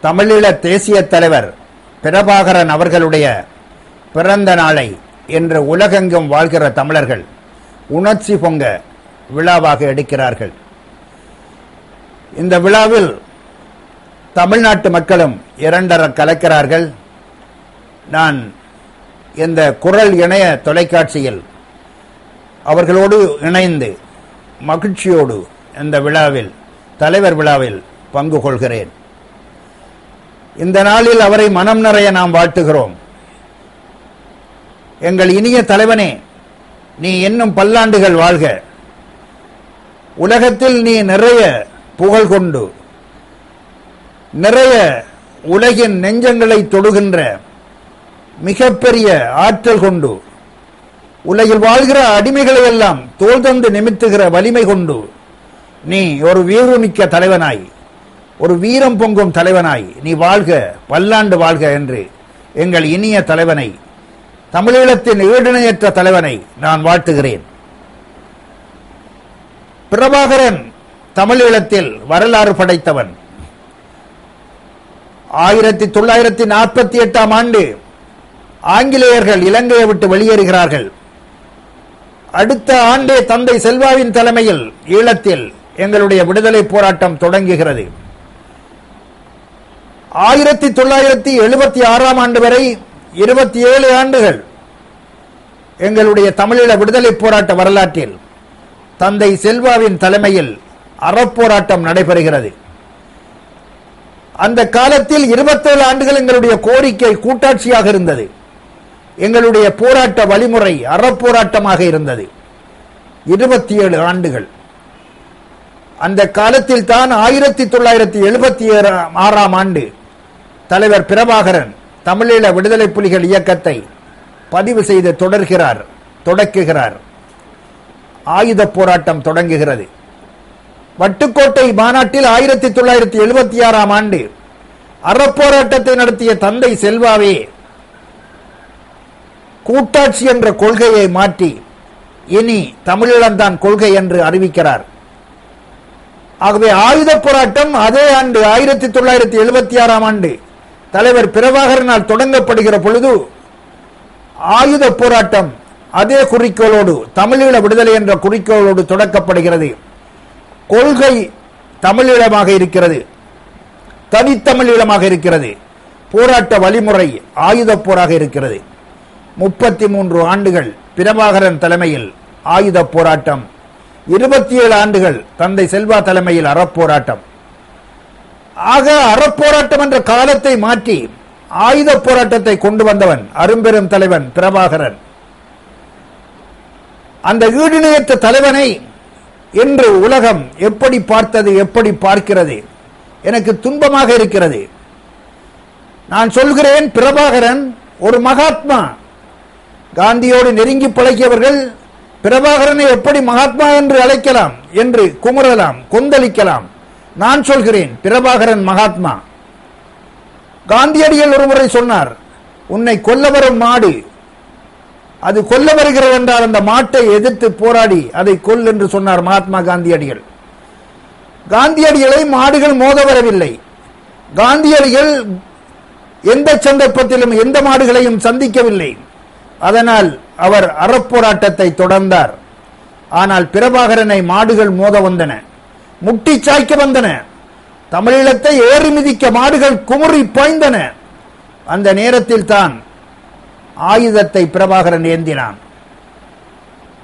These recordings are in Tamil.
தமிழீழ தேசிய தலைவர் பிரபாகரன் அவர்களுடைய பிறந்த நாளை இன்று உலகெங்கும் வாழ்கிற தமிழர்கள் உணர்ச்சி பொங்க விழாவாக எடுக்கிறார்கள். இந்த விழாவில் தமிழ்நாட்டு மக்களும் இரண்டர கலக்கிறார்கள். நான் இந்த குரல் இணைய தொலைக்காட்சியில் அவர்களோடு இணைந்து மகிழ்ச்சியோடு இந்த விழாவில் தலைவர் விழாவில் பங்கு கொள்கிறேன். இந்த நாளில் அவரை மனம் நிறைய நாம் வாழ்த்துகிறோம். எங்கள் இனிய தலைவனே, நீ இன்னும் பல்லாண்டுகள் வாழ்க. உலகத்தில் நீ நிறைய புகழ் கொண்டு நிறைய உலகின் நெஞ்சங்களை தொடுகின்ற மிகப்பெரிய ஆற்றல் கொண்டு உலகில் வாழ்கிற அடிமைகளை எல்லாம் தோள் தந்து நிமித்துகிற வலிமை கொண்டு நீ ஒரு வீரமிக்க தலைவனாய், ஒரு வீரம் பொங்கும் தலைவனாய் நீ வாழ்க, பல்லாண்டு வாழ்க என்று எங்கள் இனிய தலைவனை, தமிழீழத்தின் ஈடிணையற்ற தலைவனை நான் வாழ்த்துகிறேன். பிரபாகரன் தமிழீழத்தில் வரலாறு படைத்தவன். 1948 ஆண்டு ஆங்கிலேயர்கள் இலங்கையை விட்டு வெளியேறுகிறார்கள். அடுத்த ஆண்டே தந்தை செல்வாவின் தலைமையில் ஈழத்தில் எங்களுடைய விடுதலை போராட்டம் தொடங்குகிறது. 1976 ஆண்டு வரை 27 ஆண்டுகள் எங்களுடைய தமிழீழ விடுதலை போராட்ட வரலாற்றில் தந்தை செல்வாவின் தலைமையில் அறப்போராட்டம் நடைபெறுகிறது. அந்த காலத்தில் 27 ஆண்டுகள் எங்களுடைய கோரிக்கை கூட்டாட்சியாக இருந்தது. எங்களுடைய போராட்ட வழிமுறை அறப்போராட்டமாக இருந்தது. 27 ஆண்டுகள். அந்த காலத்தில் தான் 1976 ஆண்டு தலைவர் பிரபாகரன் தமிழீழ விடுதலை புலிகள் இயக்கத்தை பதிவு செய்து தொடக்குகிறார். ஆயுத போராட்டம் தொடங்குகிறது. வட்டுக்கோட்டை மாநாட்டில் 1976 ஆண்டு அறப்போராட்டத்தை நடத்திய தந்தை செல்வாவே கூட்டாட்சி என்ற கொள்கையை மாற்றி இனி தமிழீழம்தான் கொள்கை என்று அறிவிக்கிறார். ஆகவே ஆயுத போராட்டம் அதே ஆண்டு 1976 ஆண்டு தலைவர் பிரபாகரனால் தொடங்கப்படுகிற பொழுது ஆயுத போராட்டம் அதே குறிக்கோளோடு, தமிழீழ விடுதலை என்ற குறிக்கோளோடு தொடக்கப்படுகிறது. கொள்கை தமிழீழமாக இருக்கிறது, தனித்தமிழீழமாக இருக்கிறது. போராட்ட வழிமுறை ஆயுத போராக இருக்கிறது. 33 ஆண்டுகள் பிரபாகரன் தலைமையில் ஆயுத போராட்டம், 27 ஆண்டுகள் தந்தை செல்வா தலைமையில் அறப்போராட்டம். ஆக அறப்போராட்டம் என்ற காலத்தை மாற்றி ஆயுத போராட்டத்தை கொண்டு வந்தவன் அரும்பெரும் தலைவன் பிரபாகரன். அந்த ஈடிணையற்ற தலைவனை இன்று உலகம் எப்படி பார்த்தது, எப்படி பார்க்கிறது? எனக்கு துன்பமாக இருக்கிறது. நான் சொல்கிறேன், பிரபாகரன் ஒரு மகாத்மா. காந்தியோடு நெருங்கி பழகியவர்கள் பிரபாகரனை எப்படி மகாத்மா என்று அழைக்கலாம் என்று குமுறலாம், கொந்தளிக்கலாம். நான் சொல்கிறேன், பிரபாகரன் மகாத்மா. காந்தியடிகள் ஒருமுறை சொன்னார், உன்னை கொல்ல வரும் மாடு அது கொல்ல வருகிறது என்றால் அந்த மாட்டை எதிர்த்து போராடி அதை கொல் என்று சொன்னார் மகாத்மா காந்தியடிகள். காந்தியடிகளை மாடுகள் மோத வரவில்லை. காந்தியடிகள் எந்த சந்தர்ப்பத்திலும் எந்த மாடுகளையும் சந்திக்கவில்லை. அதனால் அவர் அறப்போராட்டத்தை தொடர்ந்தார். ஆனால் பிரபாகரனை மாடுகள் மோத வந்தன, முட்டி சாய்க்க வந்தன, தமிழீழத்தை ஏறி மிதிக்க மாடுகள் குமுறி பாய்ந்தன. அந்த நேரத்தில் தான் ஆயுதத்தை பிரபாகரன் ஏந்தினான்.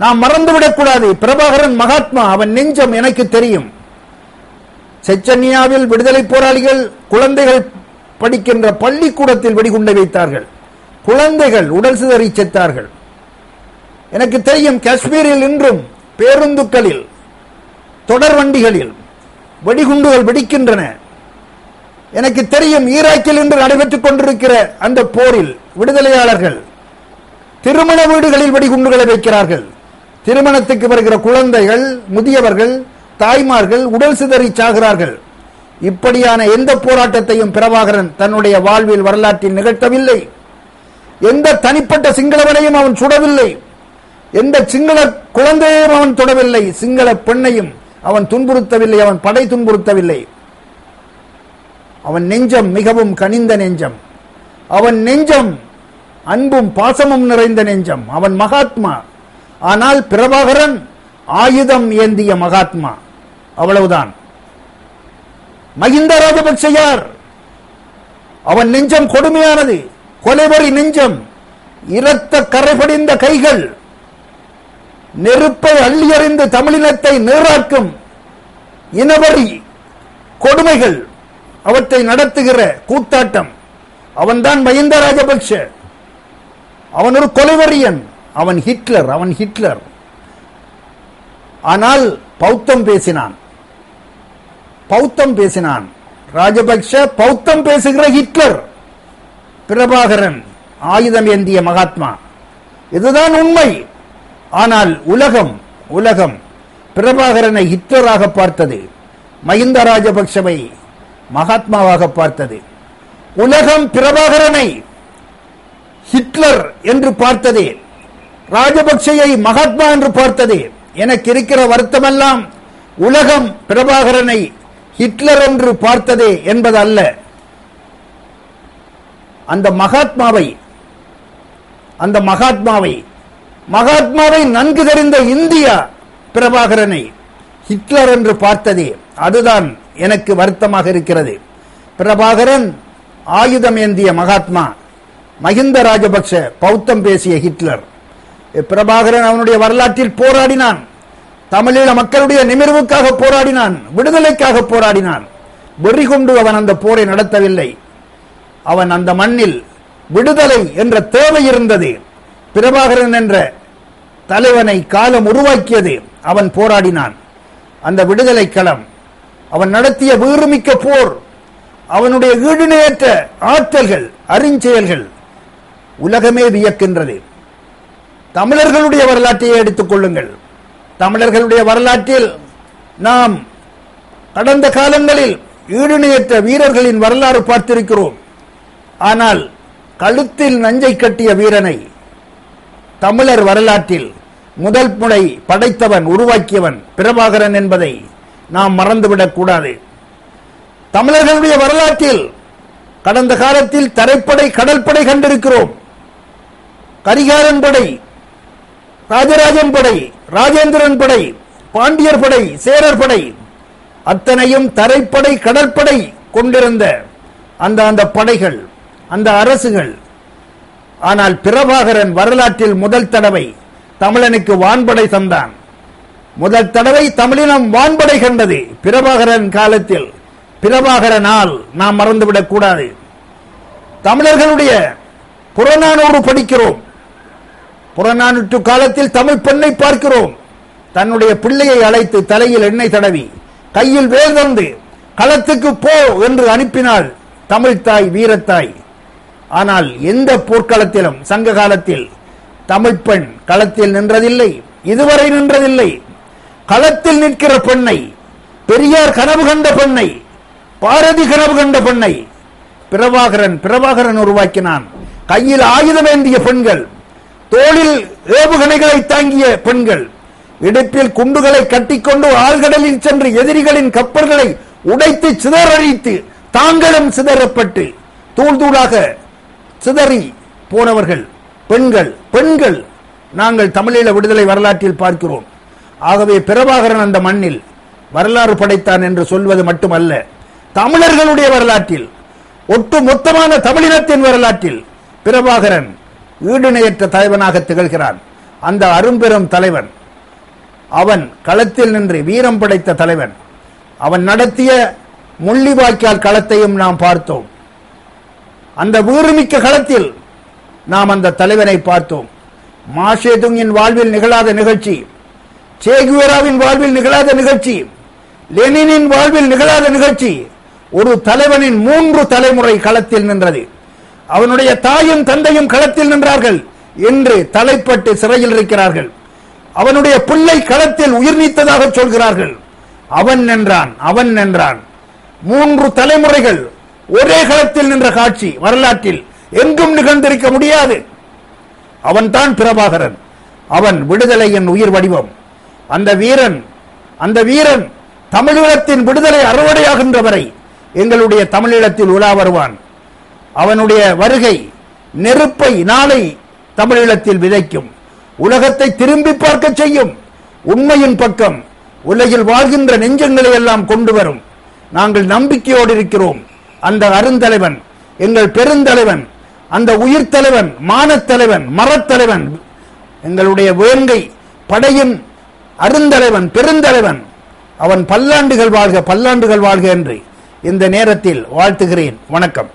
நாம் மறந்துவிடக்கூடாது, பிரபாகரன் மகாத்மா. அவன் நெஞ்சம் எனக்கு தெரியும். செச்சன்னியாவில் விடுதலை போராளிகள் குழந்தைகள் படிக்கின்ற பள்ளிக்கூடத்தில் வெடிகுண்டை வைத்தார்கள். குழந்தைகள் உடல் சிதறி செத்தார்கள். எனக்கு தெரியும், காஷ்மீரில் இன்றும் பேருந்துகளில் தொடர் வண்டிகளில் வெடிகுண்டுகள் வெடிக்கின்றன. எனக்கு தெரியும், ஈராக்கில் இன்று நடைபெற்றுக் கொண்டிருக்கிற அந்த போரில் விடுதலையாளர்கள் திருமண வீடுகளில் வெடிகுண்டுகளை வைக்கிறார்கள். திருமணத்துக்கு வருகிற குழந்தைகள், முதியவர்கள், தாய்மார்கள் உடல் சிதறி சாகிறார்கள். இப்படியான எந்த போராட்டத்தையும் பிரபாகரன் தன்னுடைய வாழ்வில் வரலாற்றில் நிகழ்த்தவில்லை. எந்த தனிப்பட்ட சிங்களவனையும் அவன் சுடவில்லை. எந்த சிங்கள குழந்தையையும் அவன் தொடவில்லை. சிங்கள பெண்ணையும் அவன் துன்புறுத்தவில்லை. அவன் படை துன்புறுத்தவில்லை. அவன் நெஞ்சம் மிகவும் கனிந்த நெஞ்சம். அவன் நெஞ்சம் அன்பும் பாசமும் நிறைந்த நெஞ்சம். அவன் மகாத்மா. ஆனால் பிரபாகரன் ஆயுதம் ஏந்திய மகாத்மா. அவ்வளவுதான். மஹிந்த ராஜபக்ஷ யார்? அவன் நெஞ்சம் கொடுமையானது, கொலைவரி நெஞ்சம், இரத்த கரைபடிந்த கைகள், நெருப்பை அள்ளியறிந்து தமிழினத்தை நீராக்கும் இனவரி கொடுமைகள், அவற்றை நடத்துகிற கூத்தாட்டம். அவன்தான் மஹிந்த ராஜபக்ஷ. அவன் ஒரு கொலைவரியன். அவன் ஹிட்லர். அவன் ஹிட்லர். ஆனால் பௌத்தம் பேசினான். பௌத்தம் பேசினான். ராஜபக்ஷ பௌத்தம் பேசுகிற ஹிட்லர். பிரபாகரன் ஆயுதம் ஏந்திய மகாத்மா. இதுதான் உண்மை. ஆனால் உலகம் பிரபாகரனை ஹிட்லராக பார்த்தது, மஹிந்த ராஜபக்ஷவை மகாத்மாவாக பார்த்தது. உலகம் பிரபாகரனை ஹிட்லர் என்று பார்த்ததே, ராஜபக்ஷையை மகாத்மா என்று பார்த்ததே. எனக்கு இருக்கிற வருத்தமெல்லாம் உலகம் பிரபாகரனை ஹிட்லர் என்று பார்த்ததே என்பது அல்ல. அந்த மகாத்மாவை நன்கு தெரிந்த இந்தியா பிரபாகரனை ஹிட்லர் என்று பார்த்ததே. அதுதான் எனக்கு வருத்தமாக இருக்கிறது. பிரபாகரன் ஆயுதம் ஏந்திய மகாத்மா, மஹிந்த ராஜபக்ஷ பௌத்தம் பேசிய ஹிட்லர். பிரபாகரன் அவனுடைய வரலாற்றில் போராடினான். தமிழீழ மக்களுடைய நிமிர்வுக்காக போராடினான், விடுதலைக்காக போராடினான். வெறி கொண்டு அவன் அந்த போரை நடத்தவில்லை. அவன் அந்த மண்ணில் விடுதலை என்ற தேவை இருந்தது. பிரபாகரன் என்ற தலைவனை காலம் உருவாக்கியது. அவன் போராடினான். அந்த விடுதலை களம், அவன் நடத்திய வீறுமிக்க போர், அவனுடைய ஈடுணையற்ற ஆற்றல்கள், அறிஞ்செயல்கள் உலகமே வியக்கின்றது. தமிழர்களுடைய வரலாற்றையே எடுத்துக் கொள்ளுங்கள். தமிழர்களுடைய வரலாற்றில் நாம் கடந்த காலங்களில் ஈடுணையற்ற வீரர்களின் வரலாறு பார்த்திருக்கிறோம். ஆனால் கழுத்தில் நஞ்சை கட்டிய வீரனை தமிழர் வரலாற்றில் முதல் முறை படைத்தவன், உருவாக்கியவன் பிரபாகரன் என்பதை நாம் மறந்துவிடக் கூடாது. தமிழர்களுடைய வரலாற்றில் கடந்த காலத்தில் தரைப்படை, கடற்படை கண்டிருக்கிறோம். கரிகாலன் படை, ராஜராஜன் படை, ராஜேந்திரன் படை, பாண்டியர் படை, சேரர் படை, அத்தனையும் தரைப்படை, கடற்படை கொண்டிருந்த அந்த படைகள், அந்த அரசுகள். ஆனால் பிரபாகரன் வரலாற்றில் முதல் தடவை தமிழனுக்கு வான்படை தந்தான். முதல் தடவை தமிழினம் வான்படை கண்டது பிரபாகரன் காலத்தில். பிரபாகரனால் நாம் மறந்துவிடக் கூடாது. தமிழர்களுடைய புறநானூறு படிக்கிறோம். புறநானூற்று காலத்தில் தமிழ் பெண்ணை பார்க்கிறோம். தன்னுடைய பிள்ளையை அழைத்து தலையில் எண்ணெய் தடவி கையில் வேல் தந்து களத்துக்கு போ என்று அனுப்பினாள் தமிழ் தாய், வீரத்தாய். ஆனால் எந்த போர்க்களத்திலும் சங்க காலத்தில் தமிழ் பெண் களத்தில் நின்றதில்லை, இதுவரை நின்றதில்லை. களத்தில் நிற்கிற பெண்ணை, பெரியார் கனவு கண்ட பெண்ணை, பாரதி கனவு கண்ட பெண்ணை பிரபாகரன் உருவாக்கினான். கையில் ஆயுதம் ஏந்திய பெண்கள், தோளில் ஏவுகணைகளை தாங்கிய பெண்கள், இடுப்பில் குண்டுகளை கட்டிக்கொண்டு ஆழ்கடலில் சென்று எதிரிகளின் கப்பல்களை உடைத்து சிதறடித்து தாங்களும் சிதறப்பட்டு தூள் தூளாக சிதறி போனவர்கள் பெண்கள் நாங்கள் தமிழீழ விடுதலை வரலாற்றில் பார்க்கிறோம். ஆகவே பிரபாகரன் அந்த மண்ணில் வரலாறு படைத்தான் என்று சொல்வது மட்டுமல்ல, தமிழர்களுடைய வரலாற்றில், ஒட்டு மொத்தமான தமிழினத்தின் வரலாற்றில் பிரபாகரன் ஈடுணையற்ற தலைவனாக திகழ்கிறான். அந்த அரும்பெரும் தலைவன், அவன் களத்தில் நின்று வீரம் படைத்த தலைவன். அவன் நடத்திய முள்ளிவாய்க்கால் களத்தையும் நாம் பார்த்தோம். அந்த வீறுமிக்க களத்தில் நாம் அந்த தலைவனை பார்த்தோம். மாஷேதுங்கின் வாழ்வில் நிகழாத நிகழ்ச்சி, சேகுவேராவின் வாழ்வில் நிகழாத நிகழ்ச்சி, லெனினின் வாழ்வில் நிகழாத நிகழ்ச்சி. ஒரு தலைவனின் 3 தலைமுறை களத்தில் நின்றது. அவனுடைய தாயும் தந்தையும் களத்தில் நின்றார்கள் என்று தலைப்பட்டு சிறையில் இருக்கிறார்கள். அவனுடைய பிள்ளை களத்தில் உயிர் நீத்ததாக சொல்கிறார்கள். அவன் நின்றான். 3 தலைமுறைகள் ஒரே களத்தில் நின்ற காட்சி வரலாற்றில் எங்கும் நிகழ்ந்திருக்க முடியாது. அவன்தான் பிரபாகரன். அவன் விடுதலையின் உயிர் வடிவம். அந்த வீரன் தமிழீழத்தின் விடுதலை அறுவடையாகின்ற வரை எங்களுடைய தமிழீழத்தில் உலா வருவான். அவனுடைய வருகை நெருப்பை நாளை தமிழீழத்தில் விதைக்கும், உலகத்தை திரும்பி பார்க்க செய்யும், உண்மையின் பக்கம் உலகில் வாழ்கின்ற நெஞ்சங்களை எல்லாம் கொண்டு வரும். நாங்கள் நம்பிக்கையோடு இருக்கிறோம். அந்த அருந்தலைவன், எங்கள் பெருந்தலைவன், அந்த உயிர் தலைவன், மானத்தலைவன், மரத்தலைவன், எங்களுடைய வேங்கை படையின் அருந்தலைவன், பெருந்தலைவன், அவன் பல்லாண்டுகள் வாழ்க, பல்லாண்டுகள் வாழ்க என்று இந்த நேரத்தில் வாழ்த்துகிறேன். வணக்கம்.